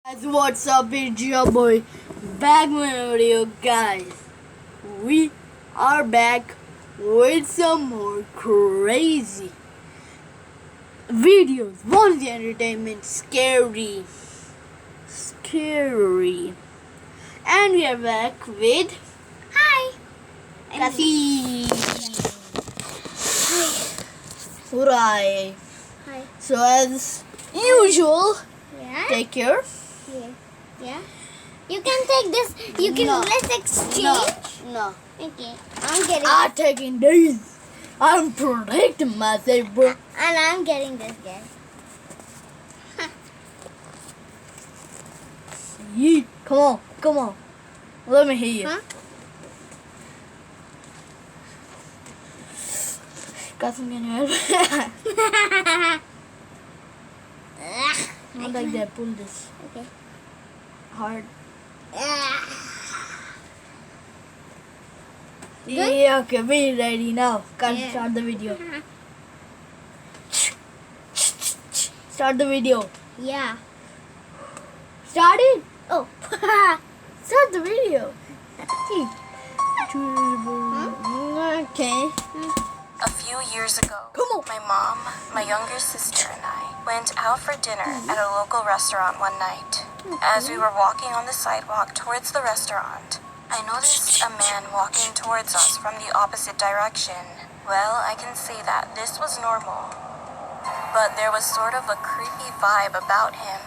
Guys, what's up? It's your boy back with a video, guys. We are back with some more crazy videos. Wansee entertainment, scary, and we are back with Kasi. Hi. Hi. So as usual, Yeah. take care. Yeah. You can take this. You can No. let's exchange. No. Okay. I'm getting. I'm taking these. I'm protecting myself, bro. And I'm getting this guy. Yeet. Come on. Let me hear you. Huh? Got some in your head. Not like that. Pull this Okay. hard. Good? Yeah, okay, we ready now. Can Yeah. start the video. Start the video. Yeah. Start it. Oh. Start the video. Okay. A few years ago, Come on. my mom, my younger sister, and I went out for dinner at a local restaurant one night. As we were walking on the sidewalk towards the restaurant, I noticed a man walking towards us from the opposite direction. Well, I can say that this was normal, but there was sort of a creepy vibe about him.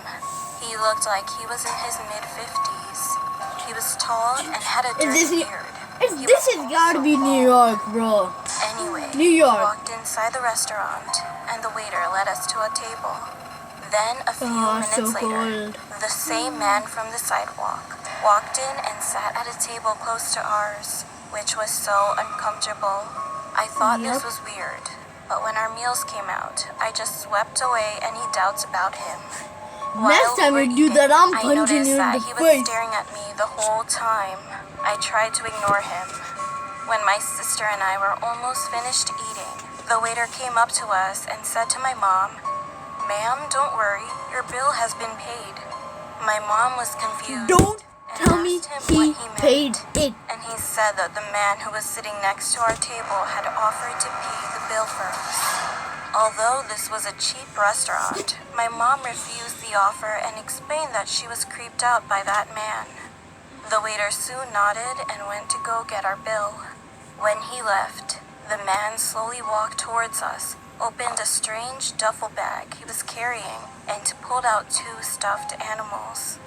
He looked like he was in his mid-50s. He was tall and had a dirty beard. This has gotta be New York, bro. Anyway, New York. we walked inside the restaurant, and the waiter led us to a table. Then, a few minutes so later, cold. the same man from the sidewalk walked in and sat at a table close to ours, which was so uncomfortable. I thought this was weird, but when our meals came out, I just swept away any doubts about him. Next While time we you were do eating, that, I'm I punching noticed you in that the he face. was staring at me the whole time. I tried to ignore him. When my sister and I were almost finished eating, the waiter came up to us and said to my mom, "Ma'am, don't worry, your bill has been paid." My mom was confused. Don't and tell me asked him he what meant. paid it. And he said that the man who was sitting next to our table had offered to pay the bill for us. Although this was a cheap restaurant, my mom refused the offer and explained that she was creeped out by that man. The waiter soon nodded and went to go get our bill. When he left, the man slowly walked towards us, opened a strange duffel bag he was carrying, and pulled out two stuffed animals.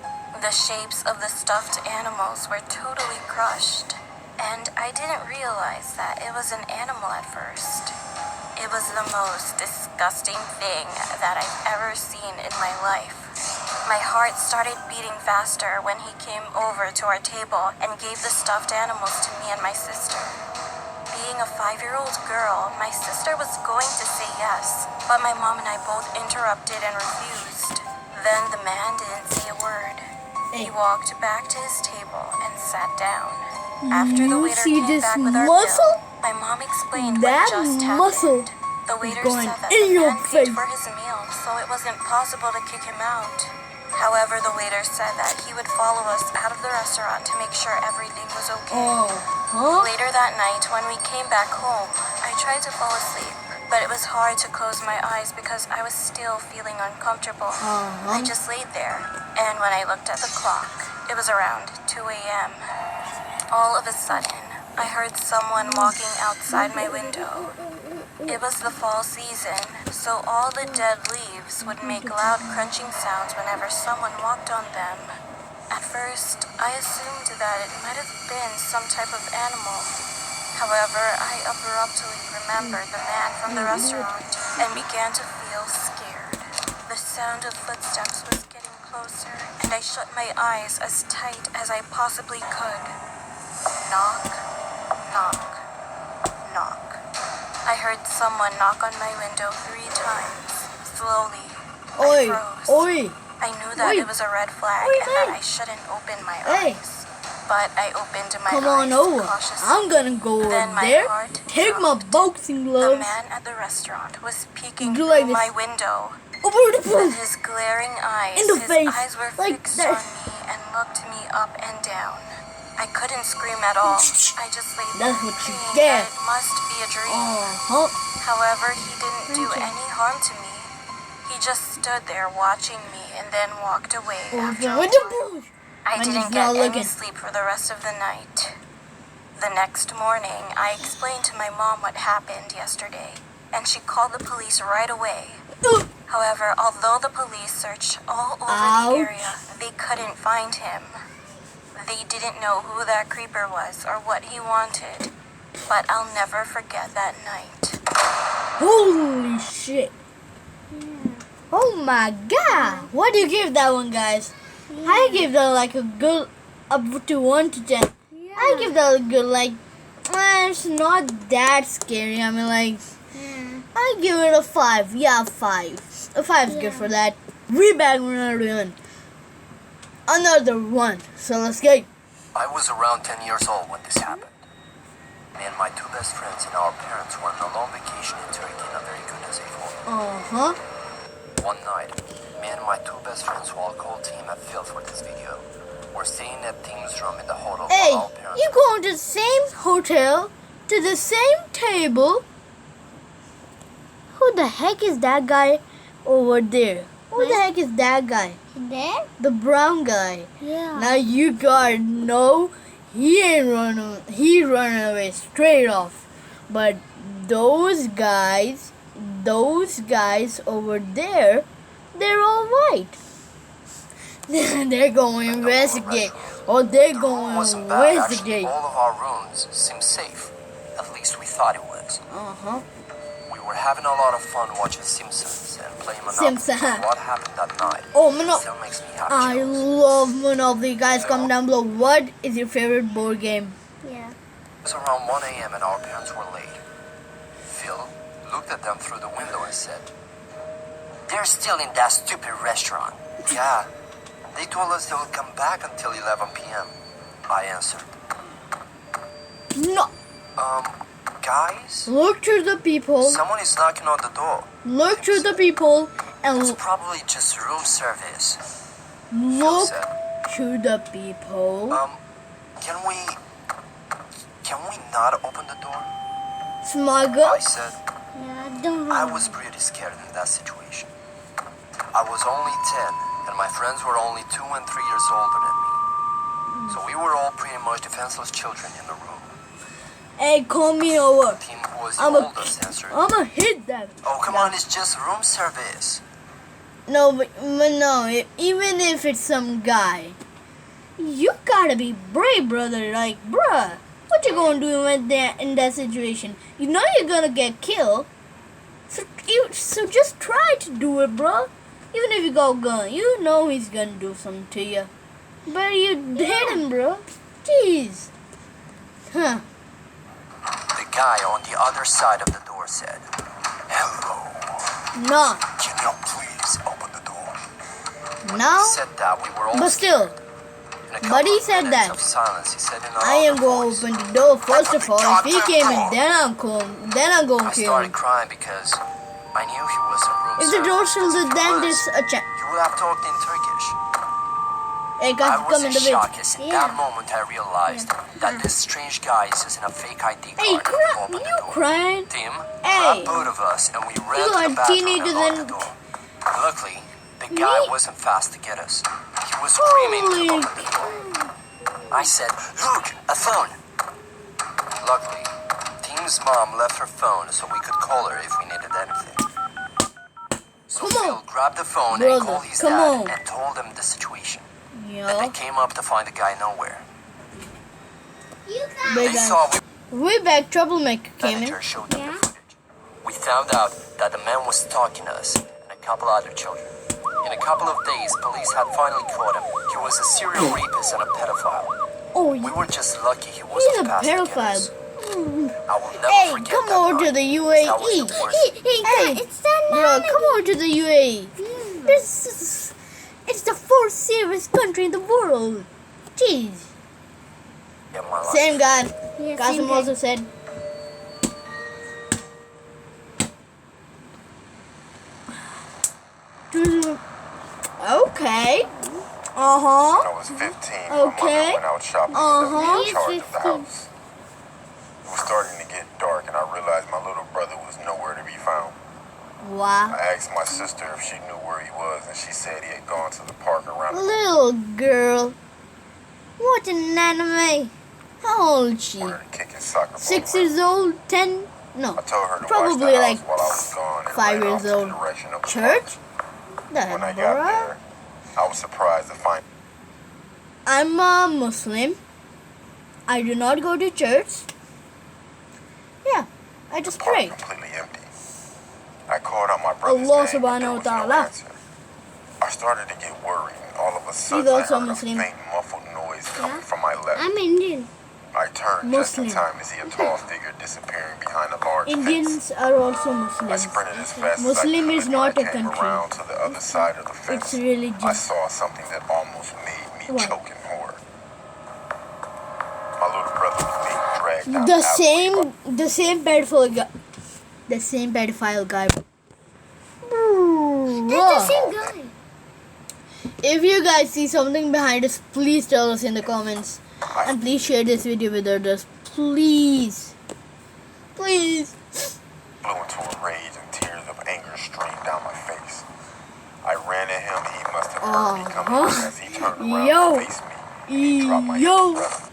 The shapes of the stuffed animals were totally crushed, and I didn't realize that it was an animal at first. It was the most disgusting thing that I've ever seen in my life. My heart started beating faster when he came over to our table and gave the stuffed animals to me and my sister. Being a 5-year-old girl, my sister was going to say yes, but my mom and I both interrupted and refused. Then the man didn't say a word. He walked back to his table and sat down. After the You waiter see came this back with our muscle? bill, my mom explained That what just muscle happened. The waiter going said that in the your man paid face. for his meal, so it wasn't possible to kick him out. However, the waiter said that he would follow us out of the restaurant to make sure everything was okay. Later that night, when we came back home, I tried to fall asleep, but it was hard to close my eyes because I was still feeling uncomfortable. I just laid there, and when I looked at the clock, it was around 2 a.m. All of a sudden, I heard someone walking outside my window. It was the fall season, so all the dead leaves would make loud crunching sounds whenever someone walked on them. At first, I assumed that it might have been some type of animal. However, I abruptly remembered the man from the restaurant and began to feel scared. The sound of footsteps was getting closer, and I shut my eyes as tight as I possibly could. Knock, knock, knock. I heard someone knock on my window 3 times. Slowly, I froze. I knew that it was a red flag and that I shouldn't open my eyes. But I opened my Come eyes on over. cautiously. I'm gonna go Then over my there. heart Take my dropped. boxing The gloves. man at the restaurant was peeking Do through like this. my window. over the With phone. his glaring eyes, In the his face, eyes were like fixed that. on me and looked me up and down. I couldn't scream at all. I just lay there That's what you praying get. that it must be a dream. Uh-huh. However, he didn't do any harm to me. He just stood there watching me and then walked away after a With the while. bush. I When he's didn't get not any looking. sleep for the rest of the night. The next morning, I explained to my mom what happened yesterday, and she called the police right away. However, although the police searched all over Ouch. the area, they couldn't find him. They didn't know who that creeper was or what he wanted. But I'll never forget that night. Holy shit. Oh my god. What do you give that one, guys? I give that like a good up to 1 to 10. I give that a good like it's not that scary. I mean like I give it a 5. Yeah, 5. A 5 is good for that. We back with another one. Another one. So let's go. I was around 10 years old when this happened. Me and my two best friends and our parents were on a long vacation in Turkey in a very good safe home. One night, me and my two best friends, who I'll call team at Phil for this video, were staying at Team's room in the hotel Hey, while our parents you going to the same hotel, to the same table? Who the heck is that guy over there? Who the heck is that guy? There? The brown guy. Yeah. Now you gotta know he ain't running. He running away straight off. But those guys over there, they're all white. They're going to investigate. Oh, they're The room going to wasn't bad. Actually, investigate. all of our rooms seemed safe. At least we thought it was. We were having a lot of fun watching Simpsons and playing Monopoly. Simpsons. What happened that night Oh, Monopoly. still makes me have I chills. love Monopoly. Guys, comment down below. What is your favorite board game? Yeah. It was around 1 a.m. and our parents were late. Phil looked at them through the window and said, "They're still in that stupid restaurant." "Yeah, they told us they would come back until 11 p.m. I answered. No. Guys? Look to the people. Someone is knocking on the door. Look to the people and It's probably just room service. Phil look said, to the people. Can we not open the door?" Smuggle. I said, Yeah, don't I run. was pretty scared in that situation. I was only 10, and my friends were only 2 and 3 years older than me. So we were all pretty much defenseless children in the room. Hey, call me over. Tim, who was the I'm oldest, answered, I'ma hit them. "Oh, come on, it's just room service." No, but no. Even if it's some guy, you gotta be brave, brother. Like, bruh, what you gonna do in that situation? You know you're gonna get killed. So just try to do it, bro. Even if you got a gun, you know he's gonna do something to you. But you hit him, bro. Jeez. Huh. The guy on the other side of the door said, "Hello, No. can you please open the door?" No. He said that we were all But still, In a couple but he of said minutes that. of silence, he said in a I am louder gonna voice, open the door first of all. If he came in, then I'm gonna I kill started him. crying because I knew he was a room If the door service. shielded, If he then was, there's a chance. he would have talked in Turkish. Hey, I guys, was come in in the shock video. as in that moment I realized that this strange guy is using a fake ID Hey, card to open the you door. crying? Tim Hey. grabbed both of us and we ran You to are the bathroom teenagers and locked the and- door. Luckily, the guy Me? wasn't fast to get us. He was screaming Holy to open the door. I said, "Look, a phone." Luckily, Tim's mom left her phone so we could call her if we needed anything. So Come on. Phil grabbed the phone Brother, and called his come dad on. and told him the situation. And Yeah. they came up to find the guy nowhere. You got Big They guy. saw we Way back, troublemaker came in. manager showed them Yeah. the footage. We found out that the man was stalking us and a couple other children. In a couple of days, police had finally caught him. He was a serial rapist and a pedophile. Oh, We were just lucky he he's wasn't a fast to get pedophile. us. I will never Hey, forget come that over to night. the That UAE. was the worst. Hey, it's the bro, come over to the UAE. It's the fourth safest country in the world. Jeez. day of my life. Same guy. Yeah, Kasim same also guy. said. Okay. When I was 15, my Okay. mother went out shopping and left me in He's charge of the 15. house. It was starting to get dark, and I realized my little brother was nowhere to be found. Wow. I asked my sister if she knew where he was, and she said he had gone to the park around the Little girl. What an anime. How old is she? corner to kick his soccer ball 6 around. years old? 10? No. I told her to Probably watch the like house while I was gone and 5 ran years off to the old. direction of the Church? park. When I got there, I was surprised to find I'm a Muslim. I do not go to church. Yeah, I the just park pray. completely empty. I called out my brother's Allah name, but subhanahu there wa was no ta'ala. answer. I started to get worried, and all of a sudden He's I also heard Muslim. a faint muffled noise coming from my left. I'm Indian. I turned just in Muslim. time to see a tall figure disappearing behind a large fence. Indians are also I Muslims. sprinted as fast Muslim as I is could. not When a I came country. around to the other side of the It's fence, religion. I saw something that almost made me What? choke in horror. My little brother was being dragged down The the alleyway same pedophile guy. The same pedophile guy. That's the same guy. If you guys see something behind us, please tell us in the comments. And please share this video with others. Please. Please. blew into a rage and tears of anger streamed down my face. I ran at him and he must have heard me coming as he turned around Yo. to face me. He dropped my Yo. younger brother.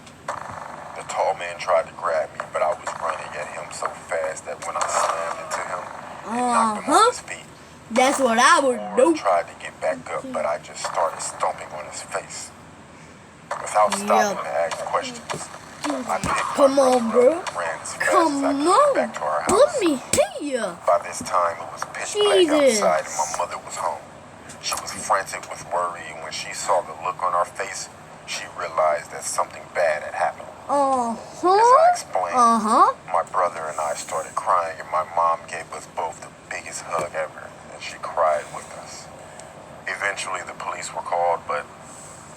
The tall man tried to grab me, but I was running at him so fast that when I slammed into him, it knocked him off his feet. That's what I would Or do. tried to get back up, but I just started stomping on his face. Without stopping to ask questions, I picked Come my on, brother bro. up and ran as fast Come as I could on. back to our Let house. me hear. By this time, it was pitch black Jesus. outside and my mother was home. She was frantic with worry, and when she saw the look on our face, she realized that something bad had happened. As I Uh-huh. explained, Uh-huh. my brother and I started crying, and my mom gave us both the biggest hug ever, and she cried with us. Eventually, the police were called, but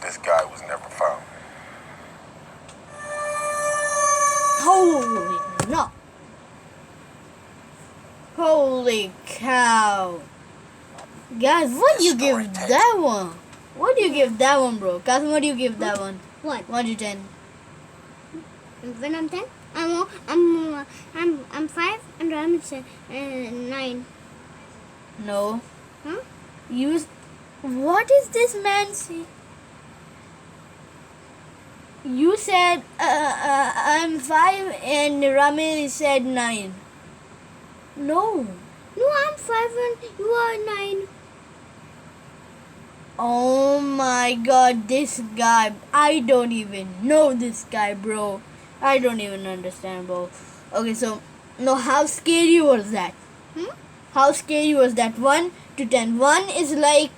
this guy was never found. Holy no. Holy cow. Guys, what do you give that one? What do you give that one, bro? Kasim, what do you give that one? What? 1 to 10. When I'm 10, I'm 5 and I'm 9. No. Huh? What is this man say? You said I'm 5 and Ramil said 9. No. No, I'm 5 and you are 9. Oh my god, this guy. I don't even know this guy, bro. I don't even understand, bro. Okay, so, no, how scary was that? How scary was that? 1 to 10. 1 is like,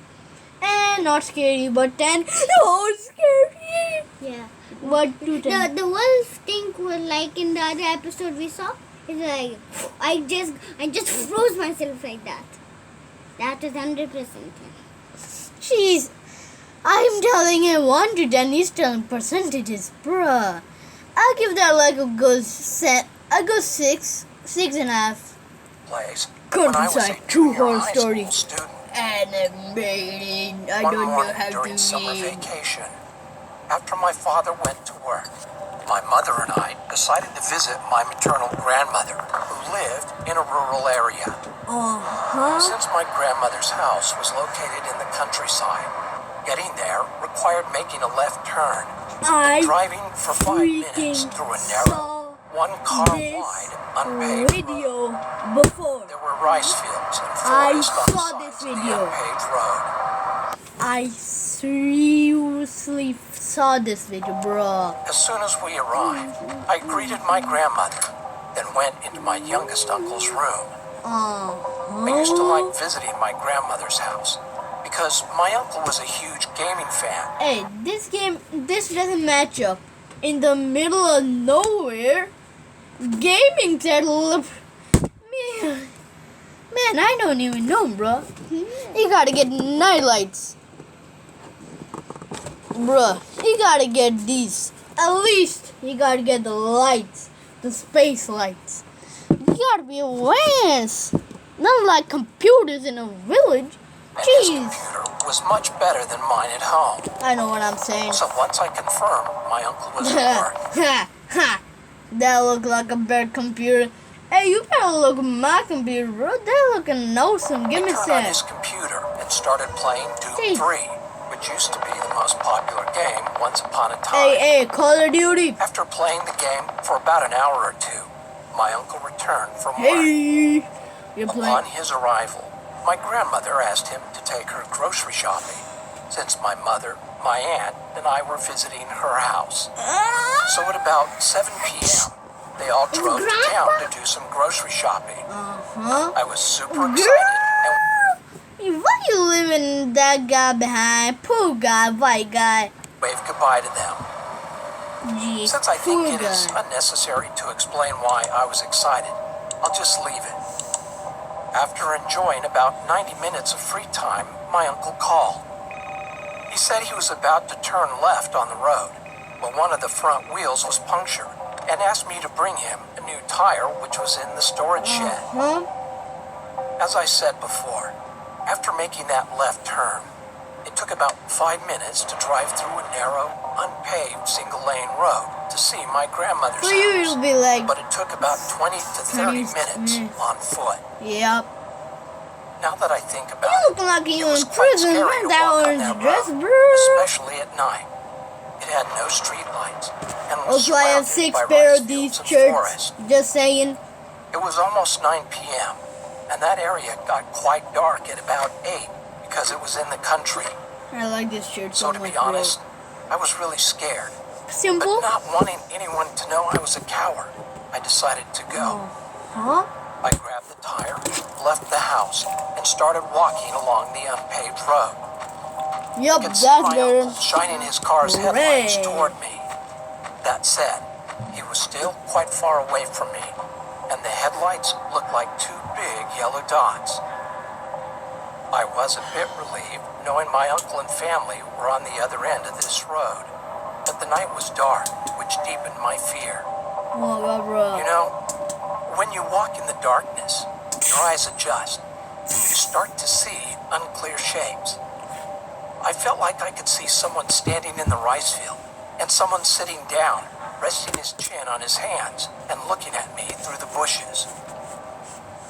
not scary, but 10, no, scary. Yeah. What to 10? The wolf thing was like in the other episode we saw. It's like I just froze myself like that. That is 100%. Jeez, I'm telling him 1 to 10. He's telling percentages, bruh. I'll give that like a good set. I'll go 6, 6.5. Place. Countryside, true horror story. Student, Animated. I one don't know morning how during to summer read. vacation, after my father went to work, my mother and I decided to visit my maternal grandmother, who lived in a rural area. Since my grandmother's house was located in the countryside, getting there required making a left turn, I driving for 5 minutes freaking through a narrow, saw one-car this wide, unpaved road. video before. There were rice fields and I forest on the saw sides this of the video. unpaved road. I seriously saw this video, bro. As soon as we arrived, I greeted my grandmother, then went into my youngest uncle's room. I used to like visiting my grandmother's house because my uncle was a huge gaming fan. Hey, this doesn't match up. In the middle of nowhere, gaming channel. Man, I don't even know, bro. You gotta get night lights. Bruh, you gotta get these. At least you gotta get the lights, the space lights. You gotta be advanced. Not like computers in a village. And his Jeez. computer was much better than mine at home. I know what I'm saying. So once I confirmed my uncle was at work, That look like a bad computer. Hey, you better look at my computer, bro. That looking awesome. Give he me turned on some. his computer and started playing Doom Hey. 3, which used to be the most popular game once upon a time. Hey, Call of Duty. After playing the game for about an hour or two, my uncle returned from work. Hey, you're playing. Upon his arrival, my grandmother asked him to take her grocery shopping, since my mother, my aunt, and I were visiting her house. So at about 7 p.m., they all drove to town to do some grocery shopping. I was super excited and Why you leaving that guy behind? Poor guy, white guy. waved goodbye to them. Gee, Since I think poor it is guy. unnecessary to explain why I was excited, I'll just leave it. After enjoying about 90 minutes of free time, my uncle called. He said he was about to turn left on the road, but one of the front wheels was punctured, and asked me to bring him a new tire which was in the storage shed. As I said before, after making that left turn, it took about 5 minutes to drive through a narrow, unpaved single-lane road to see my grandmother's For you, house. it'll be like, But it took about 20 to 30 minutes on foot. yep. Now that I think about You it, looking like you it was in quite prison scary with to that walk on orange that dress, road, bro. especially at night. It had no street lights and was Also, I have surrounded 6 by pair rice of these fields and shirts. forest. Just saying. It was almost 9 p.m., and that area got quite dark at about 8 because it was in the country. I like this shirt So so to much, be honest, I was really scared. bro. But Simple. not wanting anyone to know I was a coward, I decided to go. Huh? I grabbed the tire, left the house, and started walking along the unpaved road. Yep, I could that's see my better. uncle shining his car's headlights Hooray. toward me. That said, he was still quite far away from me, and the headlights looked like 2 big yellow dots. I was a bit relieved knowing my uncle and family were on the other end of this road, but the night was dark, which deepened my fear. Oh my god, bro. You know, when you walk in the darkness, your eyes adjust, and you start to see unclear shapes. I felt like I could see someone standing in the rice field, and someone sitting down, resting his chin on his hands, and looking at me through the bushes.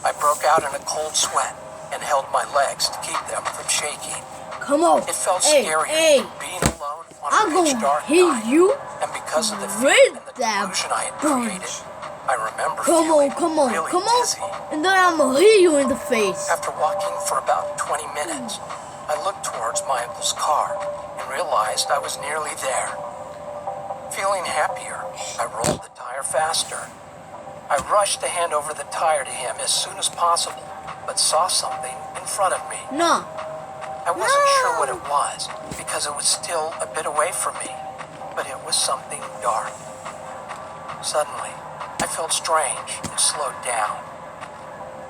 I broke out in a cold sweat and held my legs to keep them from shaking. Come on. It felt Hey, scarier hey. than being alone on I'm a pitch gonna dark hit night. you And because of the fear with and the that delusion I had punch. created, I remember Come feeling on, come on, really come on. dizzy. And then I'm gonna hit you in the face. After walking for about 20 minutes, I looked towards my uncle's car and realized I was nearly there. Feeling happier, I rolled the tire faster. I rushed to hand over the tire to him as soon as possible, but saw something in front of me. No. I wasn't sure what it was because it was still a bit away from me, but it was something dark. Suddenly, I felt strange and slowed down.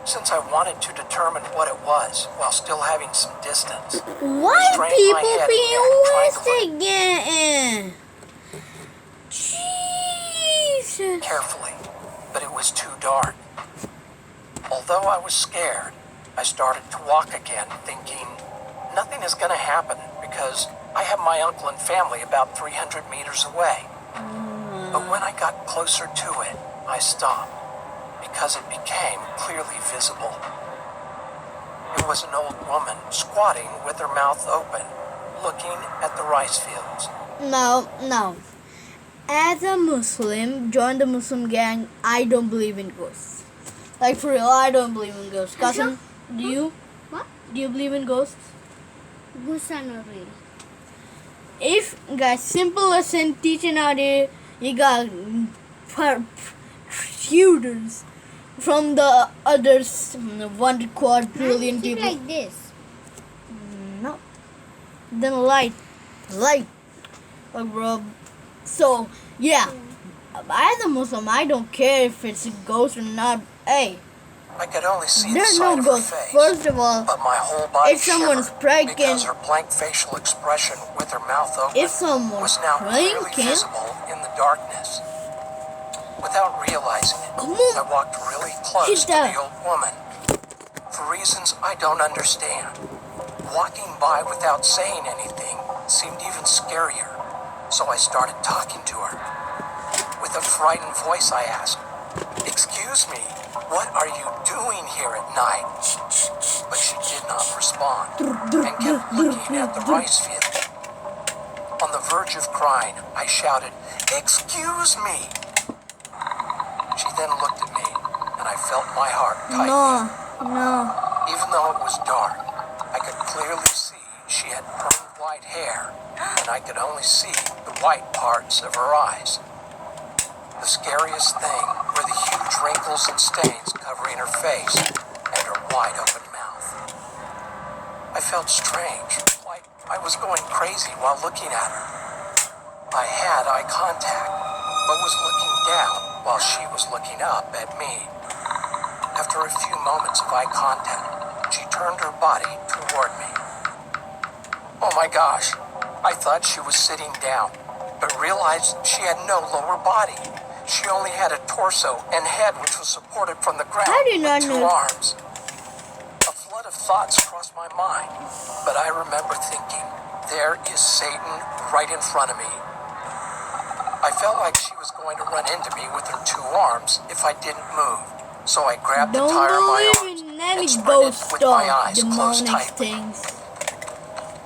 Since I wanted to determine what it was while still having some distance, Why I strained my people head being again, trying to wasted again? Jesus. look carefully, but it was too dark. Although I was scared, I started to walk again, thinking nothing is going to happen because I have my uncle and family about 300 meters away. But when I got closer to it, I stopped because it became clearly visible. It was an old woman squatting with her mouth open, looking at the rice fields. No. As a Muslim, join the Muslim gang, I don't believe in ghosts. Like for real, I don't believe in ghosts. Cousin, do you? What? Do you believe in ghosts? Ghosts are not real. If, guys, simple lesson teaching out here, you got students from the others, 1 quadrillion Keep people. like this. No. Then light. Like, bro. So, yeah. As a Muslim, I don't care if it's a ghost or not. Hey, I could only see the there's side no of her ghost. face, First of all, but my whole body if someone's shivered pranking- because her blank facial expression with her mouth open if someone's was now clearly pranking- visible in the darkness. Without realizing it, Come on. I walked really close Sit to down. the old woman for reasons I don't understand. Walking by without saying anything seemed even scarier, so I started talking to her. With a frightened voice, I asked, "Excuse me, what are you doing here at night?" But she did not respond and kept looking at the rice field. On the verge of crying, I shouted, "Excuse me!" She then looked at me, and I felt my heart tighten. No. Even though it was dark, I could clearly see she had permed white hair, and I could only see the white parts of her eyes. The scariest thing were the huge wrinkles and stains covering her face and her wide open mouth. I felt strange, like I was going crazy while looking at her. I had eye contact, but was looking down while she was looking up at me. After a few moments of eye contact, she turned her body toward me. Oh my gosh, I thought she was sitting down, but realized she had no lower body. She only had a torso and head which was supported from the ground I did not with two know. arms. A flood of thoughts crossed my mind, but I remember thinking, there is Satan right in front of me. I felt like she was going to run into me with her two arms if I didn't move. So I grabbed the Don't tire of my believe arms in any and sprinted ghost with my stuff, eyes closed demonic tightly. things.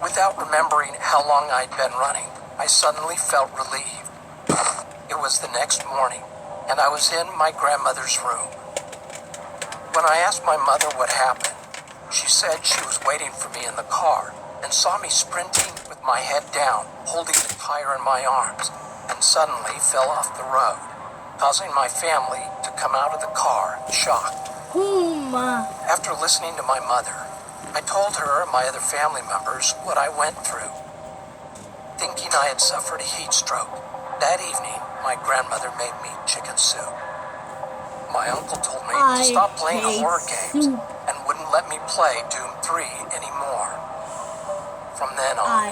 Without remembering how long I'd been running, I suddenly felt relieved. It was the next morning, and I was in my grandmother's room. When I asked my mother what happened, she said she was waiting for me in the car and saw me sprinting with my head down, holding the tire in my arms, and suddenly fell off the road, causing my family to come out of the car shocked. After listening to my mother, I told her and my other family members what I went through. Thinking I had suffered a heat stroke, that evening my grandmother made me chicken soup. My uncle told me to stop playing horror games and wouldn't let me play Doom 3 anymore. From then on,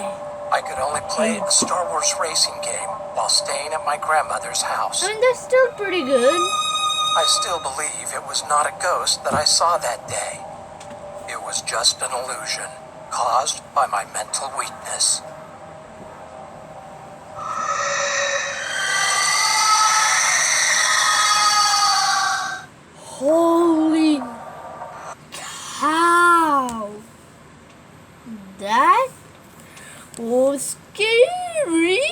I could only play a Star Wars racing game while staying at my grandmother's house. I mean, that's still pretty good. I still believe it was not a ghost that I saw that day. It was just an illusion caused by my mental weakness. Holy cow! That was scary!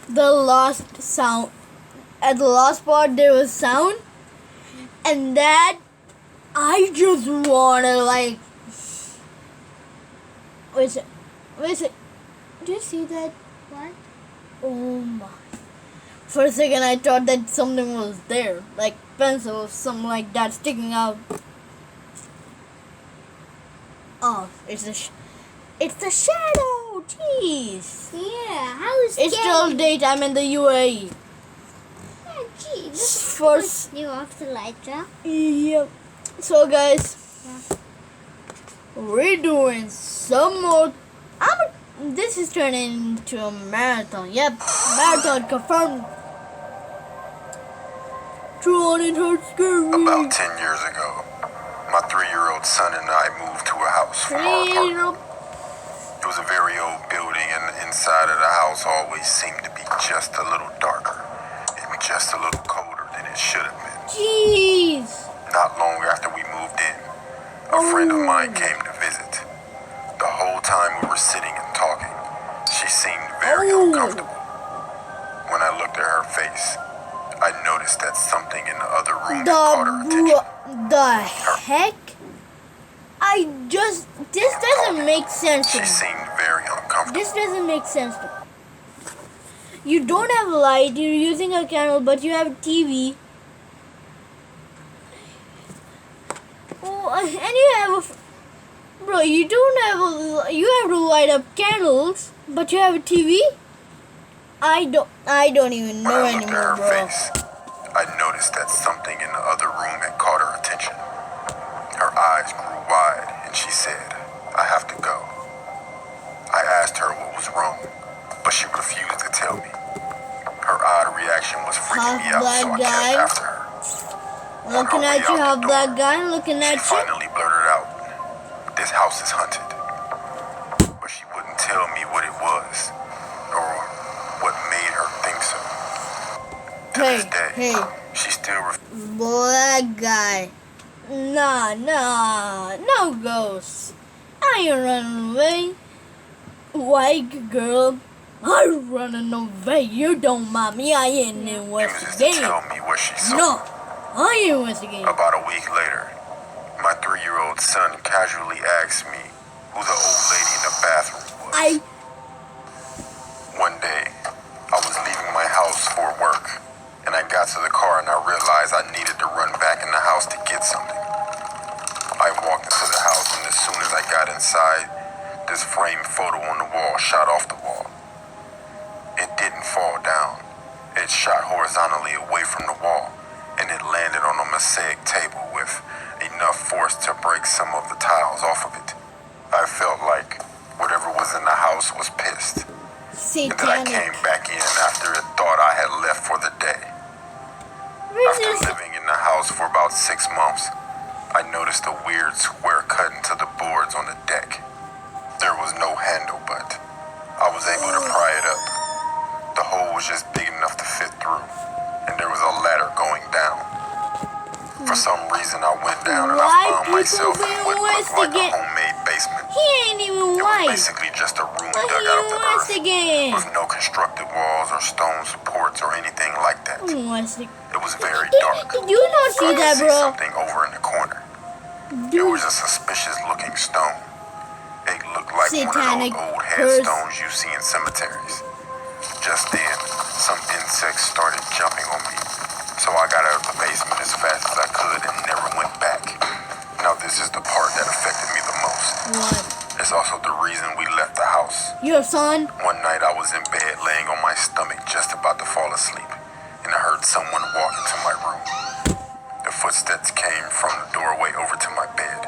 The last sound. At the last part there was sound. And that I just wanna like wait a sec. Do you see that? What? Oh my. For a second I thought that something was there. Like pencil or something like that sticking out. Oh, it's the shadow. Jeez. Yeah, how is It's still daytime in the UAE. Yeah, gee, this First, you off the lights, huh? yep. So guys, we're doing some more. This is turning into a marathon. Yep, marathon confirmed. 200 hertz scary. About 10 years ago, my 3-year-old son and I moved to a house from our apartment. It was a very old building, and the inside of the house always seemed to be just a little darker and just a little colder than it should have been. Jeez. Not long after we moved in, a friend of mine came to visit. The whole time we were sitting and talking, she seemed very uncomfortable. When I looked at her face, I noticed that something in the other room had caught her attention. The heck? This doesn't make sense to She me. seemed very uncomfortable. This doesn't make sense to me. You don't have light, you're using a candle, but you have a TV. Oh, and you have bro, you have to light up candles, but you have a TV? I don't even know When I looked anymore, at her bro. face, I noticed that something in the other room had caught her attention. Her eyes grew wide, and she said, "I have to go." I asked her what was wrong, but she refused to tell me. Her odd reaction was freaking me out, so I kept after her. Looking at you, half black guy, looking She at you. finally blurted out, "This house is haunted." But she wouldn't tell me what it was or what made her think so. To this day, Hey, she still black guy. Nah, no ghosts. I ain't running away. White girl, I'm running away. You don't mind me. I ain't refuses to investigating. tell me what she saw. No, I ain't investigating. About a week later, my 3-year-old son casually asked me who the old lady in the bathroom was. One day, I was leaving my house for work, and I got to the car and I realized I needed to run back in the house to get something. I walked into the house, and as soon as I got inside, this framed photo on the wall shot off the wall. It didn't fall down. It shot horizontally away from the wall, and it landed on a mosaic table with enough force to break some of the tiles off of it. I felt like whatever was in the house was pissed. And then I came back in after it thought I had left for the day. After living in the house for about 6 months, I noticed a weird square cut into the boards on the deck. There was no handle, but I was able to pry it up. The hole was just big enough to fit through, and there was a ladder going down. For some reason, I went down and I found myself in what looked like a homemade basement. He ain't even It was white. basically just a room But dug he out of the earth, investigating. with no constructed walls or stone supports or anything like that. It was very dark. Did you not But see I that, could see bro? something over in the corner. It was a suspicious-looking stone. It looked like Satanic one of those old curse. headstones you see in cemeteries. Just then, some insects started jumping on me, so I got out of the basement as fast as I could and never went back. Now this is the part that affected me the most. What? It's also the reason we left the house. Your son? One night I was in bed laying on my stomach just about to fall asleep, and I heard someone walk into my room. The footsteps came from the doorway over to my bed.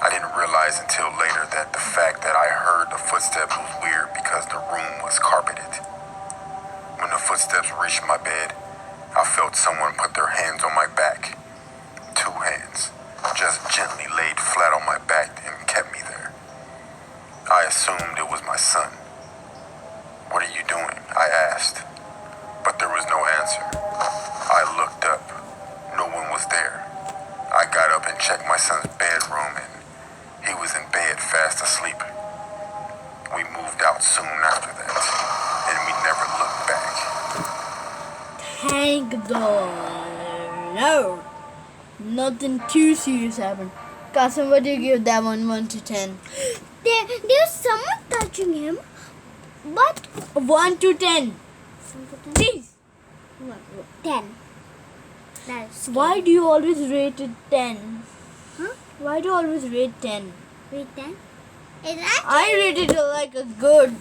I didn't realize until later that the fact that I heard the footsteps was weird because the room was carpeted. When the footsteps reached my bed, I felt someone put their hands on my back. 2 hands, just gently laid flat on my back and kept me there. I assumed it was my son. "What are you doing?" I asked, but there was no answer. I looked up. No one was there. I got up and checked my son's bedroom, and he was in bed fast asleep. We moved out soon after that, and we never looked back. Thank the Lord. Nothing too serious happened. Kasim, what do you give that one 1 to 10? There's someone touching him, but 1 to 10. Please. 10. That's Why do you always rate it 10? Huh? Why do you always rate 10? Wait, 10? Is that? I rated it like a good,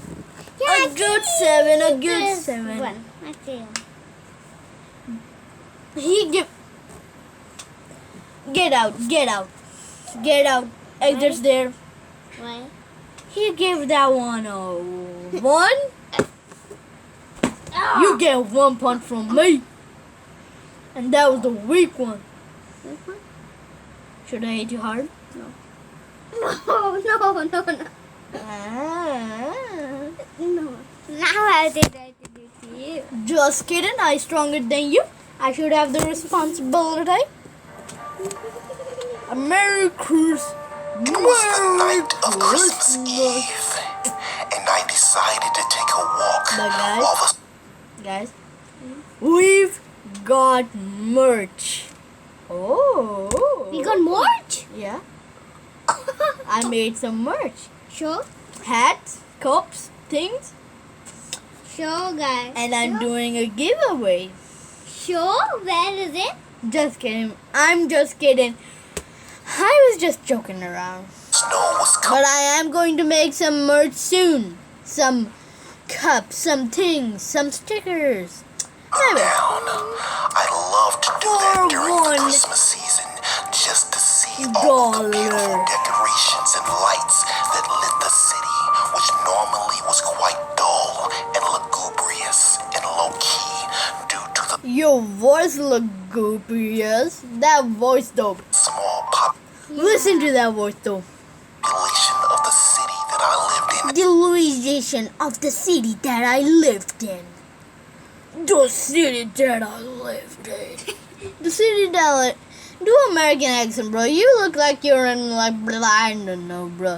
Yeah, a good 7, a good This 7. one. I see. He give. Get out, get out, get out. Exit's there. Why? He gave that one a 1. You get 1 point from me. And that was the weak one. Should I hit you hard? No. No. Ah. No. Now I did I did it to you. Just kidding, I stronger than you. I should have the responsibility. A Merry Christmas. It was the night of Christmas Eve, and I decided to take a walk But while the guys, we've got merch. Oh. We got merch? Yeah. I made some merch. Sure. Hats, cups, things. Sure, guys. And I'm sure. doing a giveaway. Sure? Where is it? Just kidding. I'm just kidding. I was just joking around. snow was coming But I am going to make some merch soon. Some cups, some things, some stickers. Anyway, down. I love to do that For during the one Christmas season, just to see all of the beautiful $1. decorations and lights that lit the city, which normally was quite dull and lugubrious and low-key due to the Your voice look goopy, yes. That voice though. Small Listen to that voice though. population of the city that I lived in. The Louisiana of the city that I lived in. The city that I lived in. The city that I... Do American accent, bro. You look like you're in like I don't know, bro.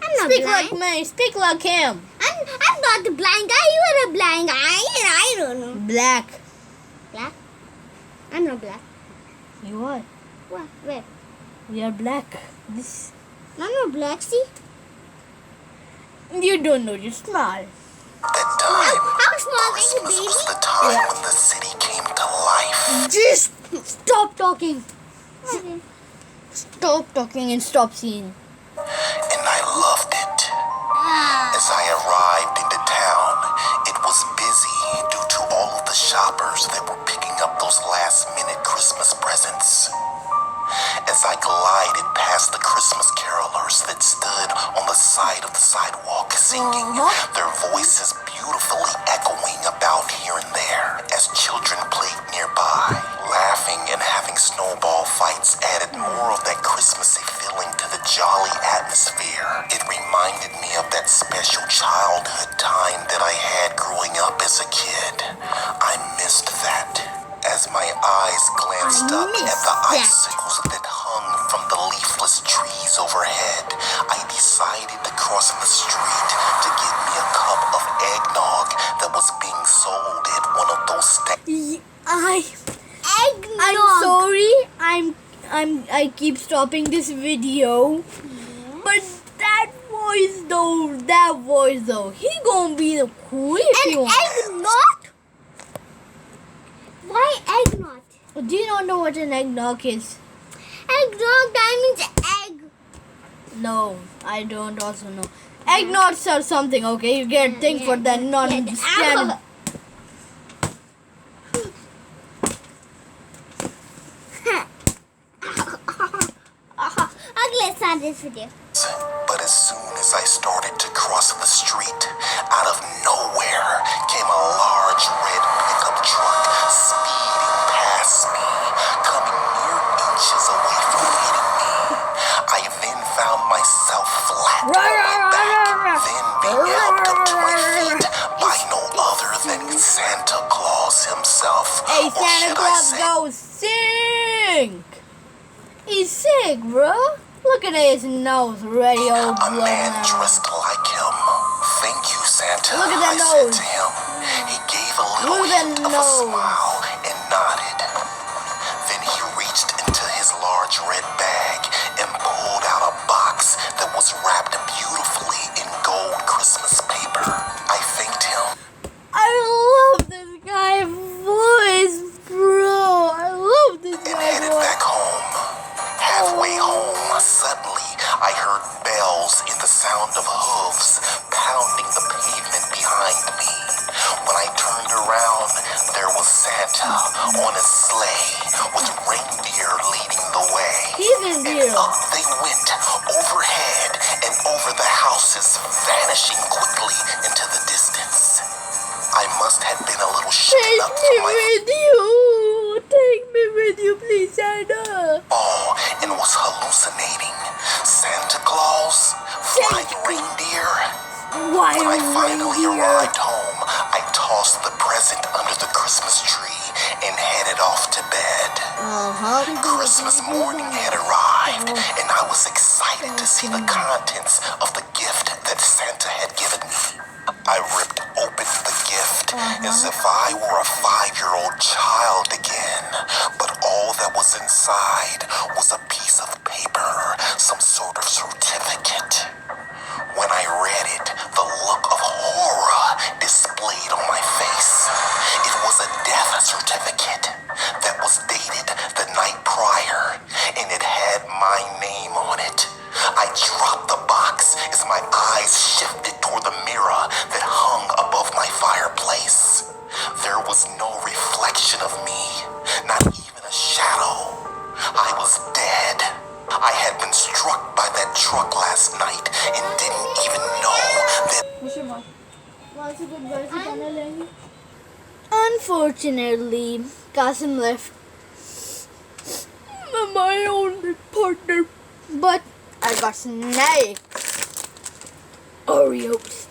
I'm not Speak blind. like me. Speak like him. I'm not the blind guy. You are a blind guy. I don't know. Black. Black? I'm not black. You are. What? Where? We are black. This. I'm not black. See? You don't know. You're small. That time, How small are you, Christmas baby? was the time when the city came to life. Just stop talking. Okay. Stop talking and stop seeing. And I loved it. As I arrived into town, it was busy due to all of the shoppers that were picking up those last-minute Christmas presents. As I glided past the Christmas carolers that stood on the side of the sidewalk singing, their voices beautifully echoing about here and there as children played nearby. Laughing and having snowball fights added more of that Christmassy feeling to the jolly atmosphere. It reminded me of that special childhood time that I had growing up as a kid. I missed that. As my eyes glanced up at the icicles that hung from the leafless trees overhead, I decided to cross the street to get me a cup of eggnog that was being sold at one of those I'm sorry. I keep stopping this video. But that voice though, he gonna be the creepy one. Eggnog? Why eggnog? Do you not know what an eggnog is? Eggnog, that means egg. No, I don't also know. Eggnogs are something, okay? You get a thing for that non-understanding. Okay, let's start this video. But as soon as I started to cross the street, out of nowhere came a large red pickup truck speeding past me, coming mere inches away from hitting me. I then found myself flat on my back, then being helped up to my feet by no other than Santa Claus himself. Hey, Or Santa should I Claus, say, go sing! He's sick, bro. Look at his nose, ready old a blood man now. dressed like him. Thank you, Santa. Look at that I said nose. to him. He gave a Look little at that hint of a nose. smile and nodded. Then he reached into his large red bag and pulled out a box that was wrapped beautifully in gold Christmas paper. I thanked him. I love this guy's voice, bro. I love this And guy's headed voice. back home. Halfway home, suddenly I heard bells and the sound of hooves pounding the pavement behind me. When I turned around, there was Santa on his sleigh with reindeer leading the way. He's in And here. up they went, overhead and over the houses, vanishing quickly into the distance. I must have been a little shaken Take up me from my with you. Take me with you, please, Santa. fall and was hallucinating. Santa Claus, flying reindeer. Why When I finally reindeer? arrived home, I tossed the present under the Christmas tree and headed off to bed. Christmas morning had arrived, and I was excited to see the contents of the gift that Santa had given me. I ripped open the gift as if I were a 5-year-old child again, but all that was inside was a piece of paper, some sort of certificate. When I read it, the look of horror displayed on my face. It was a death certificate that was dated the night prior, and it had my name on it. I dropped the box as my eyes shifted toward the mirror that hung above my fireplace. There was no reflection of me, not even a shadow. I was dead. I had been struck by that truck last night and didn't even know that. Unfortunately, Kasim left. My only partner. But I got snake Oreos.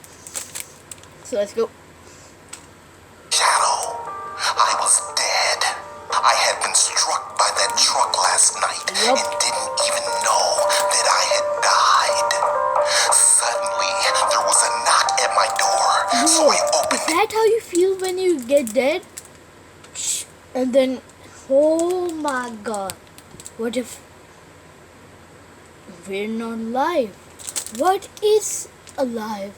So let's go. Shadow. I was dead. I had been struck by that truck last night and didn't even know that I had died. Suddenly, there was a knock at my door, so I opened Is that how you feel when you get dead? And then, oh my god, what if we're not alive? What is alive?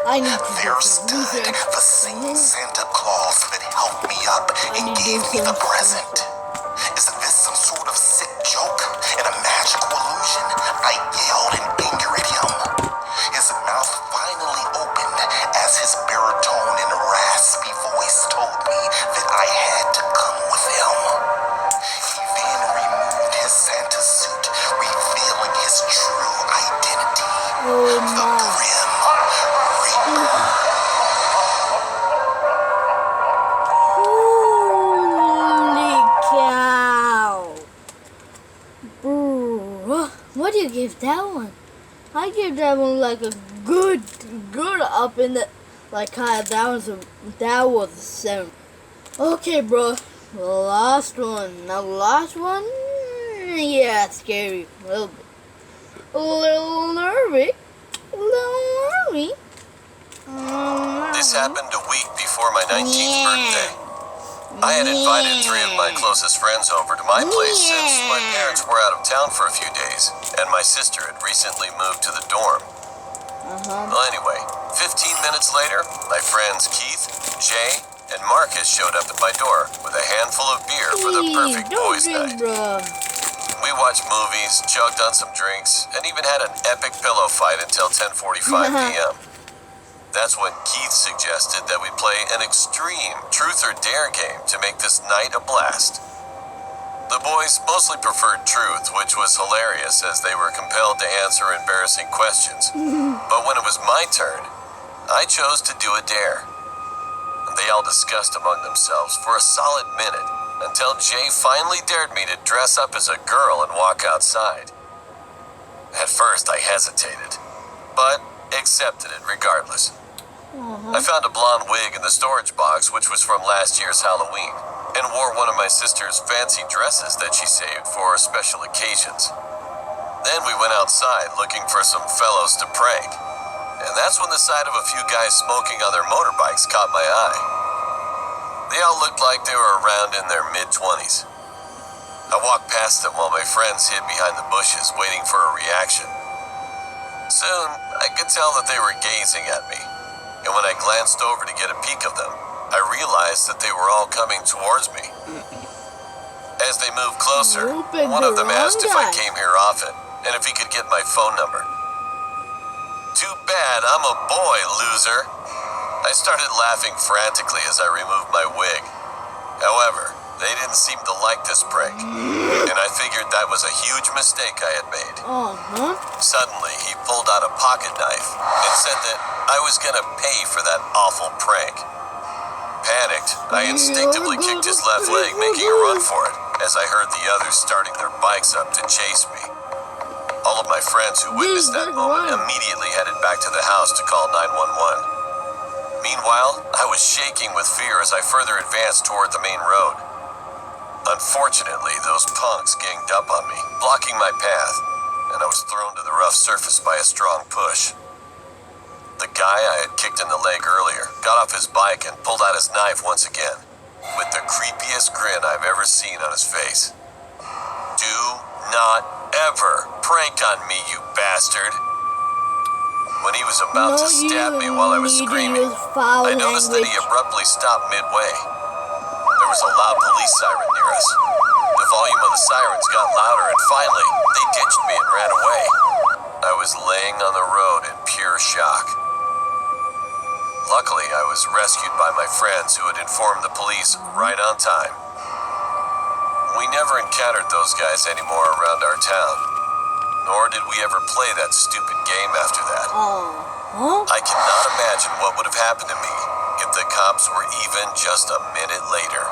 I need to There stood the same Santa Claus that helped me up and gave me the present. Is this some sort of sick joke and a magical illusion? I yelled in anger at him. His mouth finally opened as his baritone and raspy voice told me that I had to come with him. He then removed his Santa suit, revealing his true identity. Oh The my. Grim Reaper. Holy cow. Bro, what do you give that one? I give that one like a good up in the, like that was a 7. Okay, bro, the last one. Now, last one, yeah, scary, a little bit, a little nervy, a little nervy. This happened a week before my 19th birthday. I had invited 3 of my closest friends over to my place since my parents were out of town for a few days, and my sister had recently moved to the dorm. Well, anyway, 15 minutes later, my friends Keith, Jay, and Marcus showed up at my door with a handful of beer for the perfect boys' night. We watched movies, chugged on some drinks, and even had an epic pillow fight until 10:45 p.m. That's when Keith suggested that we play an extreme truth or dare game to make this night a blast. The boys mostly preferred truth, which was hilarious as they were compelled to answer embarrassing questions. But when it was my turn, I chose to do a dare. They all discussed among themselves for a solid minute until Jay finally dared me to dress up as a girl and walk outside. At first I hesitated, but accepted it regardless. I found a blonde wig in the storage box, which was from last year's Halloween, and wore one of my sister's fancy dresses that she saved for special occasions. Then we went outside looking for some fellows to prank, and that's when the sight of a few guys smoking on their motorbikes caught my eye. They all looked like they were around in their mid-20s. I walked past them while my friends hid behind the bushes waiting for a reaction. Soon, I could tell that they were gazing at me. And when I glanced over to get a peek of them, I realized that they were all coming towards me. As they moved closer, one of them asked if I came here often, and if he could get my phone number. Too bad, I'm a boy, loser. I started laughing frantically as I removed my wig. However, they didn't seem to like this prank, and I figured that was a huge mistake I had made. Suddenly, he pulled out a pocket knife and said that I was gonna pay for that awful prank. Panicked, I instinctively kicked his left leg, making a run for it, as I heard the others starting their bikes up to chase me. All of my friends who witnessed that moment immediately headed back to the house to call 911. Meanwhile, I was shaking with fear as I further advanced toward the main road. Unfortunately, those punks ganged up on me, blocking my path, and I was thrown to the rough surface by a strong push. The guy I had kicked in the leg earlier got off his bike and pulled out his knife once again, with the creepiest grin I've ever seen on his face. Do not ever prank on me, you bastard! When he was about to stab me while I was screaming, I noticed that he abruptly stopped midway. There was a loud police siren near us. The volume of the sirens got louder, and finally, they ditched me and ran away. I was laying on the road in pure shock. Luckily, I was rescued by my friends who had informed the police right on time. We never encountered those guys anymore around our town, nor did we ever play that stupid game after that. I cannot imagine what would have happened to me if the the cops were even just a minute later.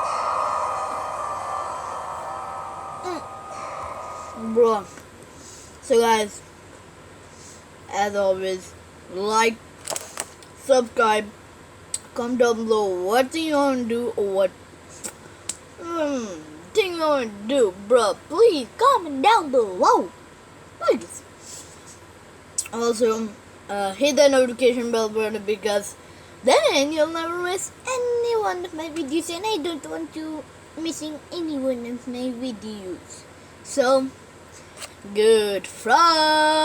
Bro. So guys, as always, like, subscribe, comment down below what thing you want to do or what thing you want to do, bro. Please comment down below, please. Also, hit that notification bell button because then you'll never miss any one of my videos, and I don't want you missing any one of my videos. So, good fun.